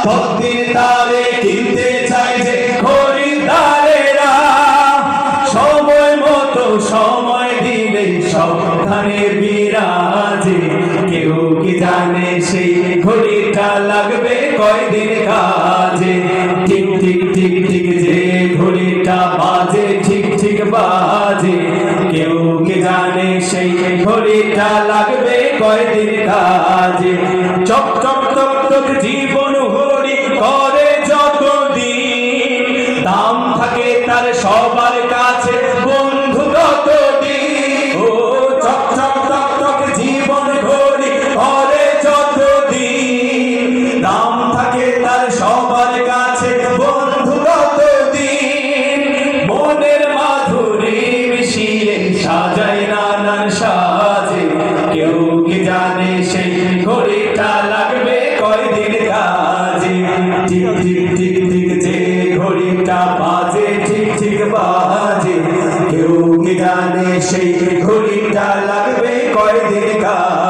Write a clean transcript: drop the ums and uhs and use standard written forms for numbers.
ততদিন তারে কিনতে চাই যে খরিদ্দারেরা, সময় মতো সময় দিলে সবখানে বিরাজে। কেউ কি জানে সেই ঘড়িটা লাগবে কয়দিন কাজে? ঠিক ঠিক ঠিক ঠিক যে ঘড়িটা বাজে ঠিক ঠিক বাজে। কেউ কি জানে সেই ঘড়িটা লাগবে কয়দিন কাজে? চক চক চক চক জীবন ঘড়ি করে যতদিন, দাম থাকে তার সবার কাছে বন্ধু ততদিন। ও চক চক চক চক জীবন ঘড়ি করে যতদিন, দাম থাকে তার সবার কাছে বন্ধু ততদিন। মনের মাধুরী মিশিয়ে সাজায় নানান সাজে। কেউ কি জানে সেই ঘড়িটা লাগবে কয়দিন কাজে? ঠিক ঠিক ঠিক ঠিক যে ঘড়িটা বাজে ঠিক ঠিক বাজে। কেউ কি জানে সেই ঘড়িটা লাগবে কয়দিন কাজে?